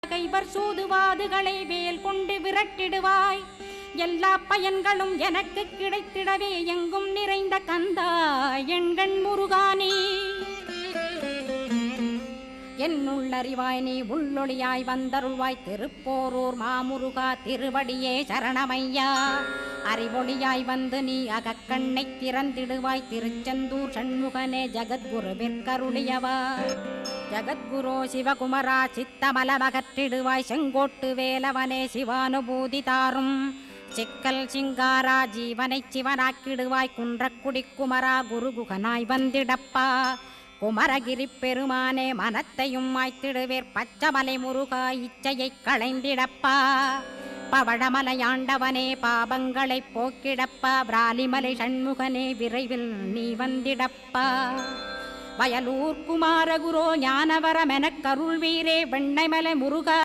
கைவர் சூதுவாதுகளை வேல் கொண்டு விரட்டிடுவாய். எல்லா பயன்களும் எனக்கு கிடைத்திடவே எங்கும் நிறைந்த கந்தா எண்கண் முருகானே. என்னுள்ளறிவாய் நீ உள்ளொளியாய் வந்தருள்வாய். திருப்போரூர் மாமுருகா திருவடியே சரணமையா. அறிவொளியாய் வந்து நீ அகக்கண்ணை திறந்திடுவாய். திருச்செந்தூர் சண்முகனே ஜகத்குருவிற்கருளியவா. ஜகத்குரு சிவகுமரா சித்தமலமகற்றிடுவாய். செங்கோட்டு வேலவனே சிவானுபூதி தாரும். சிக்கல் சிங்காரா ஜீவனை சிவனாக்கிடுவாய். குன்றக்குடி குமரா குருகுகனாய் வந்திடப்பா. குமரகிரி பெருமானே மனத்தையும் மாய்த்திடுவேர். பச்சமலை முருகா இச்சையை களைந்திடப்பா. பவழமலையாண்டவனே பாபங்களை போக்கிடப்பா. பிராலிமலை சண்முகனே விரைவில் நீ வந்திடப்பா. வயலூர் குமாரகுரோ ஞானவரமெனக் கருள்வீரே வெண்ணைமலை முருகா.